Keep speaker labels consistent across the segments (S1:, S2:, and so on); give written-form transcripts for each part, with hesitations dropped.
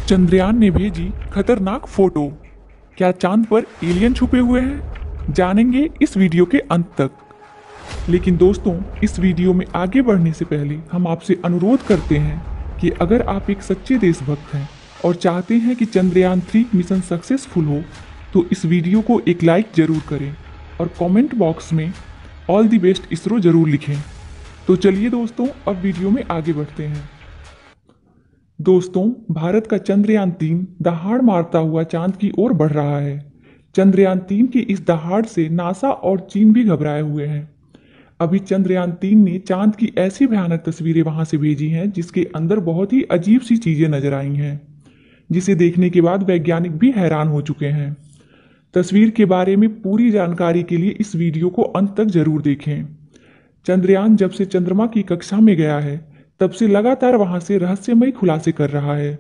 S1: चंद्रयान ने भेजी खतरनाक फोटो। क्या चांद पर एलियन छुपे हुए हैं? जानेंगे इस वीडियो के अंत तक। लेकिन दोस्तों, इस वीडियो में आगे बढ़ने से पहले हम आपसे अनुरोध करते हैं कि अगर आप एक सच्चे देशभक्त हैं और चाहते हैं कि चंद्रयान 3 मिशन सक्सेसफुल हो, तो इस वीडियो को एक लाइक जरूर करें और कमेंट बॉक्स में ऑल द बेस्ट इसरो जरूर लिखें। तो चलिए दोस्तों, अब वीडियो में आगे बढ़ते हैं। दोस्तों, भारत का चंद्रयान 3 दहाड़ मारता हुआ चांद की ओर बढ़ रहा है। चंद्रयान 3 की इस दहाड़ से नासा और चीन भी घबराए हुए हैं। अभी चंद्रयान 3 ने चांद की ऐसी भयानक तस्वीरें वहां से भेजी हैं जिसके अंदर बहुत ही अजीब सी चीजें नजर आई हैं, जिसे देखने के बाद वैज्ञानिक भी हैरान हो चुके हैं। तस्वीर के बारे में पूरी जानकारी के लिए इस वीडियो को अंत तक जरूर देखें। चंद्रयान जब से चंद्रमा की कक्षा में गया है, तब से लगातार वहां से रहस्यमय खुलासे कर रहा है।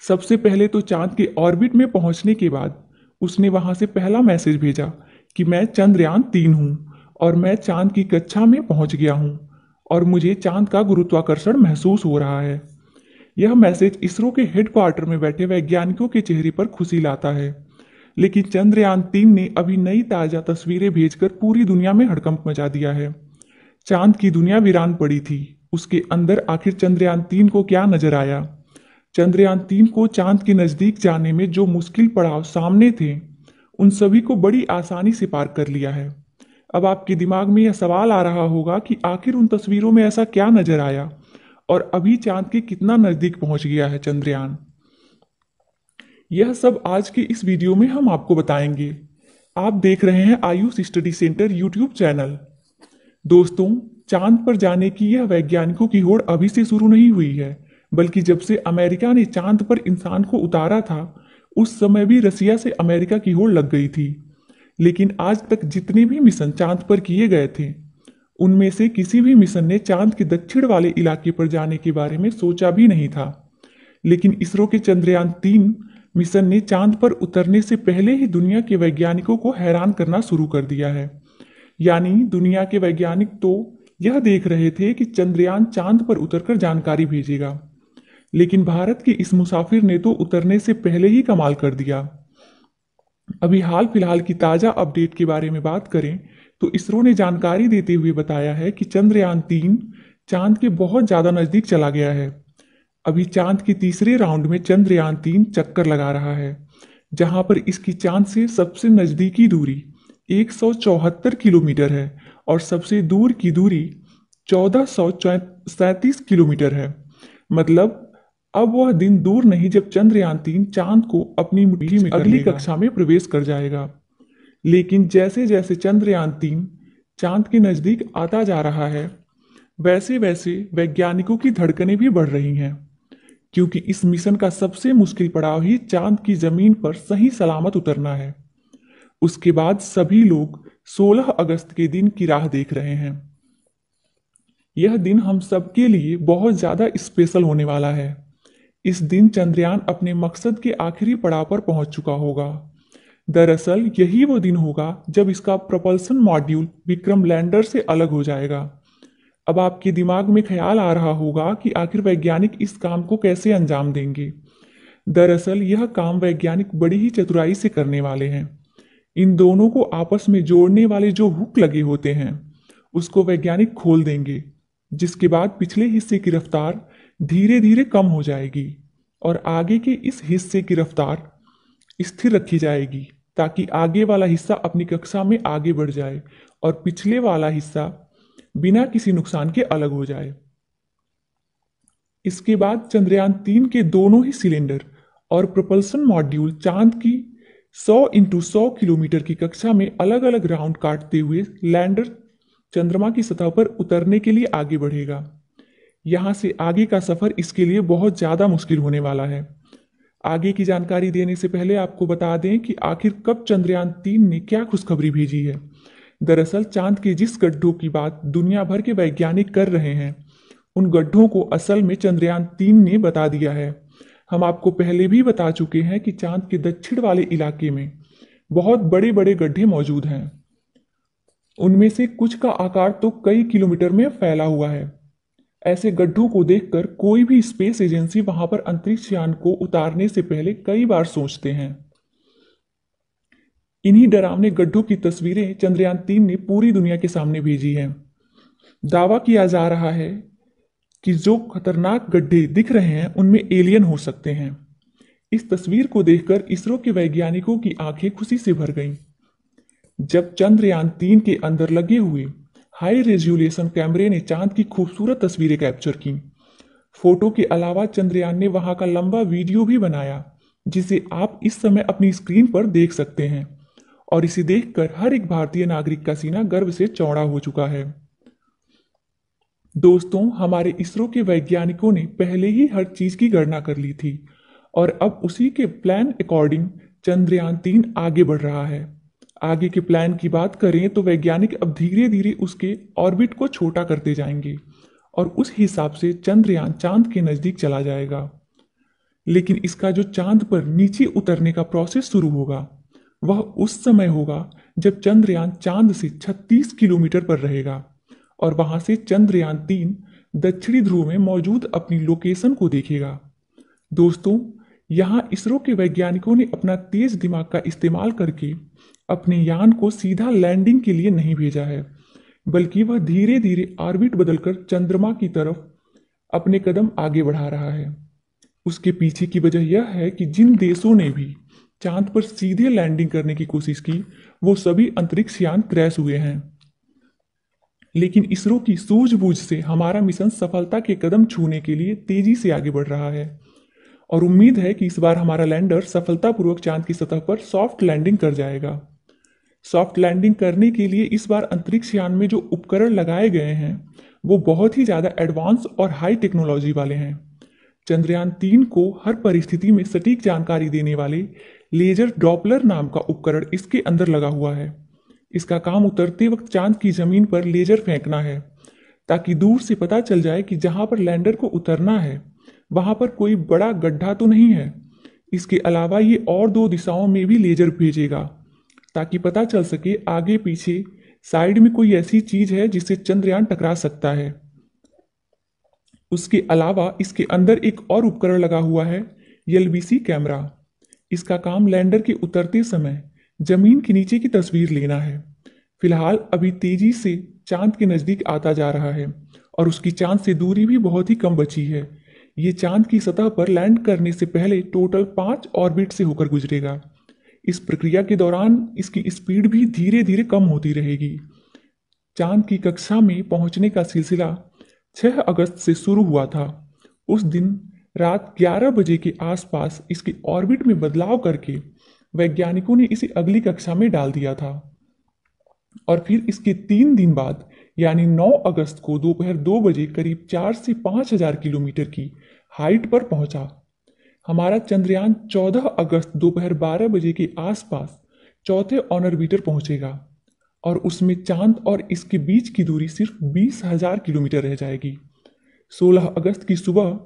S1: सबसे पहले तो चांद के ऑर्बिट में पहुंचने के बाद उसने वहां से पहला मैसेज भेजा कि मैं चंद्रयान 3 हूं और मैं चांद की कक्षा में पहुंच गया हूं और मुझे चांद का गुरुत्वाकर्षण महसूस हो रहा है। यह मैसेज इसरो के हेडक्वार्टर में बैठे वैज्ञानिकों के चेहरे पर खुशी लाता है। लेकिन चंद्रयान 3 ने अभी नई ताजा तस्वीरें भेजकर पूरी दुनिया में हड़कंप मचा दिया है। चांद की दुनिया वीरान पड़ी थी, उसके अंदर आखिर चंद्रयान 3 को क्या नजर आया? चंद्रयान 3 को चांद के नजदीक जाने में जो मुश्किल पड़ाव सामने थे, उन सभी को बड़ी आसानी से पार कर लिया है। अब आपके दिमाग में यह सवाल आ रहा होगा कि आखिर उन तस्वीरों में ऐसा क्या नजर आया और अभी चांद के कितना नजदीक पहुंच गया है चंद्रयान। यह सब आज के इस वीडियो में हम आपको बताएंगे। आप देख रहे हैं Ayush study centre YouTube channel. दोस्तों, चांद पर जाने की यह वैज्ञानिकों की होड़ अभी से शुरू नहीं हुई है, बल्कि जब से अमेरिका ने चांद पर इंसान को उतारा था, उस समय भी रसिया से अमेरिका की होड़ लग गई थी। लेकिन आज तक जितने भी मिशन चांद पर किए गए थे, उनमें से किसी भी मिशन ने चांद के दक्षिण वाले इलाके पर जाने के बारे में सोचा भी नहीं था। लेकिन इसरो के चंद्रयान 3 मिशन ने चांद पर उतरने से पहले ही दुनिया के वैज्ञानिकों को हैरान करना शुरू कर दिया है। यानी दुनिया के वैज्ञानिक तो यह देख रहे थे कि चंद्रयान चांद पर उतरकर जानकारी भेजेगा, लेकिन भारत के इस मुसाफिर ने तो उतरने से पहले ही कमाल कर दिया। अभी हाल फिलहाल की ताजा अपडेट के बारे में बात करें तो इसरो ने जानकारी देते हुए बताया है कि चंद्रयान 3 चांद के बहुत ज्यादा नजदीक चला गया है। अभी चांद के तीसरे राउंड में चंद्रयान 3 चक्कर लगा रहा है, जहां पर इसकी चांद से सबसे नजदीकी दूरी 174 किलोमीटर है और सबसे दूर की दूरी 1437 किलोमीटर है। मतलब अब वह दिन दूर नहीं जब चंद्रयान 3 चांद को अपनी मुट्ठी में अगली कक्षा में प्रवेश कर जाएगा। लेकिन जैसे जैसे चंद्रयान 3 चांद के नजदीक आता जा रहा है, वैसे वैसे वैज्ञानिकों की धड़कनें भी बढ़ रही हैं, क्योंकि इस मिशन का सबसे मुश्किल पड़ाव ही चांद की जमीन पर सही सलामत उतरना है। उसके बाद सभी लोग 16 अगस्त के दिन की राह देख रहे हैं। यह दिन हम सबके लिए बहुत ज्यादा स्पेशल होने वाला है। इस दिन चंद्रयान अपने मकसद के आखिरी पड़ाव पर पहुंच चुका होगा। दरअसल यही वो दिन होगा जब इसका propulsion मॉड्यूल विक्रम लैंडर से अलग हो जाएगा। अब आपके दिमाग में ख्याल आ रहा होगा कि आखिर वैज्ञानिक इस काम को कैसे अंजाम देंगे। दरअसल यह काम वैज्ञानिक बड़ी ही चतुराई से करने वाले हैं। इन दोनों को आपस में जोड़ने वाले जो हुक लगे होते हैं, उसको वैज्ञानिक खोल देंगे, जिसके बाद पिछले हिस्से की रफ्तार धीरे धीरे कम हो जाएगी और आगे के इस हिस्से की रफ्तार स्थिर रखी जाएगी, ताकि आगे वाला हिस्सा अपनी कक्षा में आगे बढ़ जाए और पिछले वाला हिस्सा बिना किसी नुकसान के अलग हो जाए। इसके बाद चंद्रयान 3 के दोनों ही सिलेंडर और प्रोपल्सन मॉड्यूल चांद की 100 × 100 किलोमीटर की कक्षा में अलग अलग राउंड काटते हुए लैंडर चंद्रमा की सतह पर उतरने के लिए आगे बढ़ेगा। यहां से आगे का सफर इसके लिए बहुत ज्यादा मुश्किल होने वाला है। आगे की जानकारी देने से पहले आपको बता दें कि आखिर कब चंद्रयान 3 ने क्या खुशखबरी भेजी है। दरअसल चांद के जिस गड्ढों की बात दुनिया भर के वैज्ञानिक कर रहे हैं, उन गड्ढों को असल में चंद्रयान 3 ने बता दिया है। हम आपको पहले भी बता चुके हैं कि चांद के दक्षिण वाले इलाके में बहुत बड़े बड़े गड्ढे मौजूद हैं। उनमें से कुछ का आकार तो कई किलोमीटर में फैला हुआ है। ऐसे गड्ढों को देखकर कोई भी स्पेस एजेंसी वहां पर अंतरिक्ष यान को उतारने से पहले कई बार सोचते हैं। इन्हीं डरावने गड्ढों की तस्वीरें चंद्रयान 3 ने पूरी दुनिया के सामने भेजी हैं। दावा किया जा रहा है कि जो खतरनाक गड्ढे दिख रहे हैं उनमें एलियन हो सकते हैं। इस तस्वीर को देखकर इसरो के वैज्ञानिकों की आंखें खुशी से भर गईं। जब चंद्रयान 3 के अंदर लगे हुए हाई रेजोल्यूशन कैमरे ने चांद की खूबसूरत तस्वीरें कैप्चर की। फोटो के अलावा चंद्रयान ने वहां का लंबा वीडियो भी बनाया, जिसे आप इस समय अपनी स्क्रीन पर देख सकते हैं। और इसे देखकर हर एक भारतीय नागरिक का सीना गर्व से चौड़ा हो चुका है। दोस्तों, हमारे इसरो के वैज्ञानिकों ने पहले ही हर चीज की गणना कर ली थी और अब उसी के प्लान अकॉर्डिंग चंद्रयान 3 आगे बढ़ रहा है। आगे के प्लान की बात करें तो वैज्ञानिक अब धीरे धीरे उसके ऑर्बिट को छोटा करते जाएंगे और उस हिसाब से चंद्रयान चांद के नजदीक चला जाएगा। लेकिन इसका जो चांद पर नीचे उतरने का प्रोसेस शुरू होगा वह उस समय होगा जब चंद्रयान चांद से 36 किलोमीटर पर रहेगा और वहां से चंद्रयान 3 दक्षिणी ध्रुव में मौजूद अपनी लोकेशन को देखेगा। दोस्तों, यहां इसरो के वैज्ञानिकों ने अपना तेज दिमाग का इस्तेमाल करके अपने यान को सीधा लैंडिंग के लिए नहीं भेजा है, बल्कि वह धीरे धीरे ऑर्बिट बदलकर चंद्रमा की तरफ अपने कदम आगे बढ़ा रहा है। उसके पीछे की वजह यह है कि जिन देशों ने भी चांद पर सीधे लैंडिंग करने की कोशिश की वो सभी अंतरिक्ष यान क्रैश हुए हैं। लेकिन इसरो की सूझबूझ से हमारा मिशन सफलता के कदम छूने के लिए तेजी से आगे बढ़ रहा है और उम्मीद है कि इस बार हमारा लैंडर सफलतापूर्वक चांद की सतह पर सॉफ्ट लैंडिंग कर जाएगा। सॉफ्ट लैंडिंग करने के लिए इस बार अंतरिक्ष यान में जो उपकरण लगाए गए हैं वो बहुत ही ज़्यादा एडवांस और हाई टेक्नोलॉजी वाले हैं। चंद्रयान 3 को हर परिस्थिति में सटीक जानकारी देने वाले लेजर डॉपलर नाम का उपकरण इसके अंदर लगा हुआ है। इसका काम उतरते वक्त चांद की जमीन पर लेजर फेंकना है ताकि दूर से पता चल जाए कि जहां पर लैंडर को उतरना है वहां पर कोई बड़ा गड्ढा तो नहीं है। इसके अलावा ये और 2 दिशाओं में भी लेजर भेजेगा ताकि पता चल सके आगे पीछे साइड में कोई ऐसी चीज है जिससे चंद्रयान टकरा सकता है। उसके अलावा इसके अंदर एक और उपकरण लगा हुआ है, LBC कैमरा। इसका काम लैंडर के उतरते समय जमीन के नीचे की तस्वीर लेना है। फिलहाल अभी तेजी से चांद के नजदीक आता जा रहा है और उसकी चांद से दूरी भी बहुत ही कम बची है। ये चांद की सतह पर लैंड करने से पहले टोटल 5 ऑर्बिट से होकर गुजरेगा। इस प्रक्रिया के दौरान इसकी स्पीड भी धीरे धीरे कम होती रहेगी। चांद की कक्षा में पहुंचने का सिलसिला 6 अगस्त से शुरू हुआ था। उस दिन रात 11 बजे के आसपास इसके ऑर्बिट में बदलाव करके वैज्ञानिकों ने इसे अगली कक्षा में डाल दिया था और फिर इसके 3 दिन बाद यानी 9 अगस्त को दोपहर 2 बजे करीब 4 से 5 हजार किलोमीटर की हाइट पर पहुंचा। हमारा चंद्रयान 14 अगस्त दोपहर 12 बजे के आसपास चौथे ऑर्बिटर पहुंचेगा और उसमें चांद और इसके बीच की दूरी सिर्फ 20,000 किलोमीटर रह जाएगी। 16 अगस्त की सुबह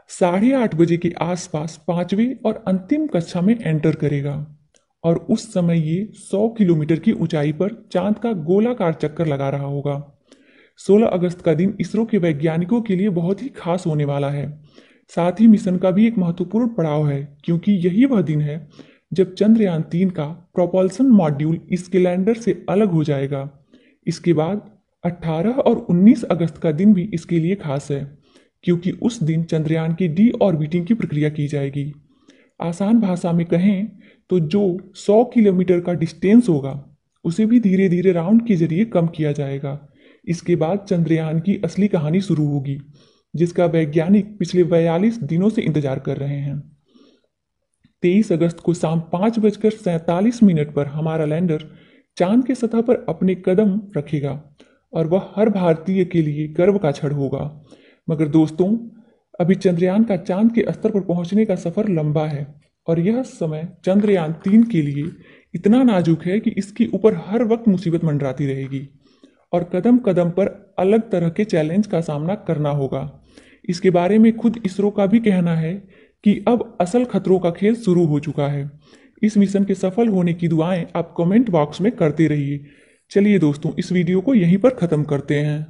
S1: 8:30 बजे के आसपास 5वें और अंतिम कक्षा में एंटर करेगा और उस समय ये 100 किलोमीटर की ऊंचाई पर चांद का गोलाकार चक्कर लगा रहा होगा। 16 अगस्त का दिन इसरो के वैज्ञानिकों के लिए बहुत ही खास होने वाला है। साथ ही मिशन का भी एक महत्वपूर्ण पड़ाव है क्योंकि यही वह दिन है जब चंद्रयान 3 का प्रोपल्सन मॉड्यूल इसके लैंडर से अलग हो जाएगा। इसके बाद 18 और 19 अगस्त का दिन भी इसके लिए खास है क्योंकि उस दिन चंद्रयान की डी ऑर्बिटिंग की प्रक्रिया की जाएगी। आसान भाषा में कहें तो जो 100 किलोमीटर का डिस्टेंस होगा उसे भी धीरे धीरे राउंड के जरिए कम किया जाएगा। इसके बाद चंद्रयान की असली कहानी शुरू होगी जिसका वैज्ञानिक पिछले 42 दिनों से इंतजार कर रहे हैं। 23 अगस्त को शाम 5:47 पर हमारा लैंडर चांद के सतह पर अपने कदम रखेगा और वह हर भारतीय के लिए गर्व का क्षण होगा। मगर दोस्तों, अभी चंद्रयान का चांद के स्तर पर पहुंचने का सफर लंबा है और यह समय चंद्रयान 3 के लिए इतना नाजुक है कि इसके ऊपर हर वक्त मुसीबत मंडराती रहेगी और कदम कदम पर अलग तरह के चैलेंज का सामना करना होगा। इसके बारे में खुद इसरो का भी कहना है कि अब असल खतरों का खेल शुरू हो चुका है। इस मिशन के सफल होने की दुआएं आप कमेंट बॉक्स में करते रहिए। चलिए दोस्तों, इस वीडियो को यहीं पर ख़त्म करते हैं।